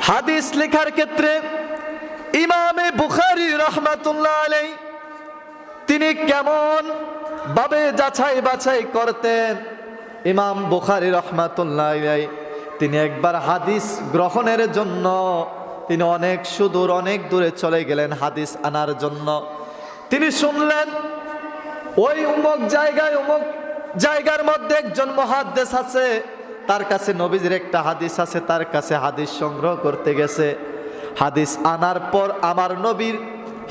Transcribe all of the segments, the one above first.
হাদিস লেখার ক্ষেত্রে ইমামে বুখারী রাহমাতুল্লাহ আলাইহি তিনি কেমন ভাবে যাচাই বাছাই করতেন। ইমাম বুখারী রাহমাতুল্লাহ আলাইহি তিনি একবার হাদিস গ্রহণের জন্য তিনি অনেক সুদূর অনেক দূরে চলে গেলেন হাদিস আনার জন্য। তিনি শুনলেন ওই অমুক জায়গার মধ্যে একজন মুহাদ্দিস আছে, তার কাছে নবীজির একটা হাদিস আছে, তার কাছে হাদিস সংগ্রহ করতে গেছে। হাদিস আনার পর আমার নবীর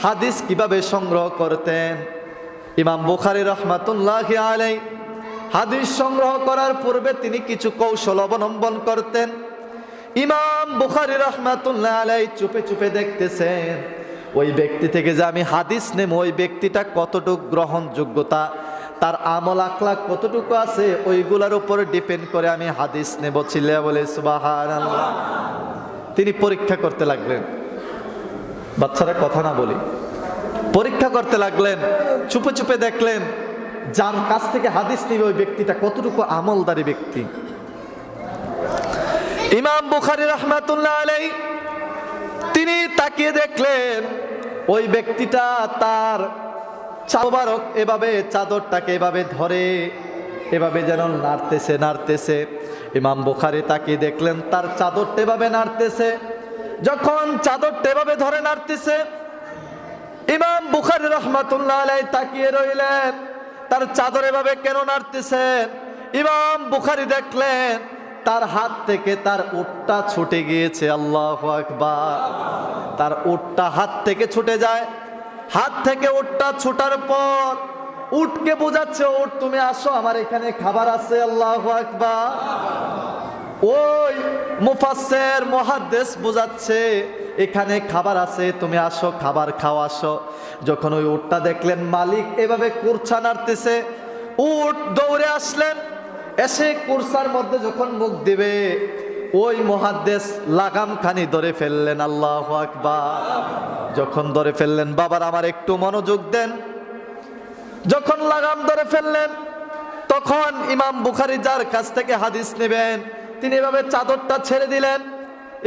হাদিস কিভাবে সংগ্রহ করতেন, ইমাম বুখারী রাহমাতুল্লাহি আলাইহি হাদিস সংগ্রহ করার পূর্বে তিনি কিছু কৌশল অবলম্বন করতেন। ইমাম বুখারী রাহমাতুল্লাহি আলাইহি চুপে চুপে দেখতেছেন ওই ব্যক্তি থেকে যে আমি হাদিস নেব, ওই ব্যক্তিটা কতটুকু গ্রহণযোগ্যতা, তার আমল আখলাক কতটুকু আছে, ওইগুলোর উপর ডিপেন্ড করে আমি হাদিস নেব। চিল্লায়া বলে সুবহানাল্লাহ। তিনি পরীক্ষা করতে লাগলেন, বাচ্চারা কথা না বলি, পরীক্ষা করতে লাগলেন। চুপে চুপে দেখলেন যার কাছ থেকে হাদিস নিবে ওই ব্যক্তিটা কতটুকু আমলদারি ব্যক্তি। ইমাম বুখারী রাহমাতুল্লাহ আলাইহি তিনি তাকিয়ে দেখলেন ওই ব্যক্তিটা তার চাদর এভাবে চাদরটাকে এভাবে ধরে এভাবে যেন নাড়তেছে। ইমাম বুখারী তাকিয়ে দেখলেন তার চাদরটা এভাবে নাড়তেছে। যখন চাদরটা এভাবে ধরে নাড়তেছে, ইমাম বুখারী রাহমাতুল্লাহ আলাইহি তাকিয়ে রইলেন তার চাদর এভাবে কেন নাড়তেছে। ইমাম বুখারী দেখলেন তার হাত থেকে তার উটটা ছুটে গিয়েছে। আল্লাহু আকবার। তার উটটা হাত থেকে ছুটে যায়। হাত থেকে উটটা ছুটার পর উটকে বোঝাচ্ছে, উট তুমি আসো, আমার এখানে খাবার আছে। আল্লাহু আকবার। ওই মুফাসসির মুহাদ্দিস বোঝাচ্ছে এখানে খাবার আছে, তুমি আসো, খাবার খাও, আসো। যখন ওই উটটা দেখলেন মালিক এভাবে কুরছা নাড়তেছে, উট দৌড়ে আসলেন। এসে কুরসার মধ্যে যখন মুখ দিবে ওই মুহাদ্দিস লাগামখানি ধরে ফেললেন। আল্লাহু আকবার। যখন ধরে ফেললেন, বাবার আমার একটু মনোযোগ দেন, যখন লাগাম ধরে ফেললেন তখন ইমাম বুখারী যার কাছ থেকে হাদিস নেবেন তিনি এভাবে চাদরটা ছেড়ে দিলেন।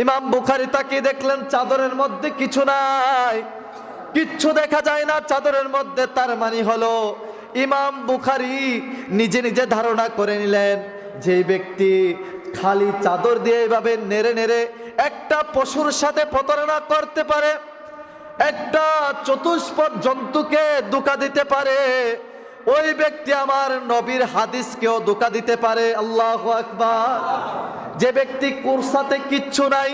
ইমাম বুখারী তাকিয়ে দেখলেন চাদরের মধ্যে কিছু নাই, কিচ্ছু দেখা যায় না চাদরের মধ্যে। তার মানে হলো ইমাম বুখারী নিজে নিজে ধারণা করে নিলেন যে ব্যক্তি খালি চাদর দিয়ে এভাবে নেড়ে নেড়ে একটা পশুর সাথে প্রতারণা করতে পারে, একটা চতুষ্পদ জন্তুকে ধোঁকা দিতে পারে, ওই ব্যক্তি আমার নবীর হাদিসকেও ধোঁকা দিতে পারে। আল্লাহু আকবার। যে ব্যক্তি কুরসাতে কিচ্ছু নাই,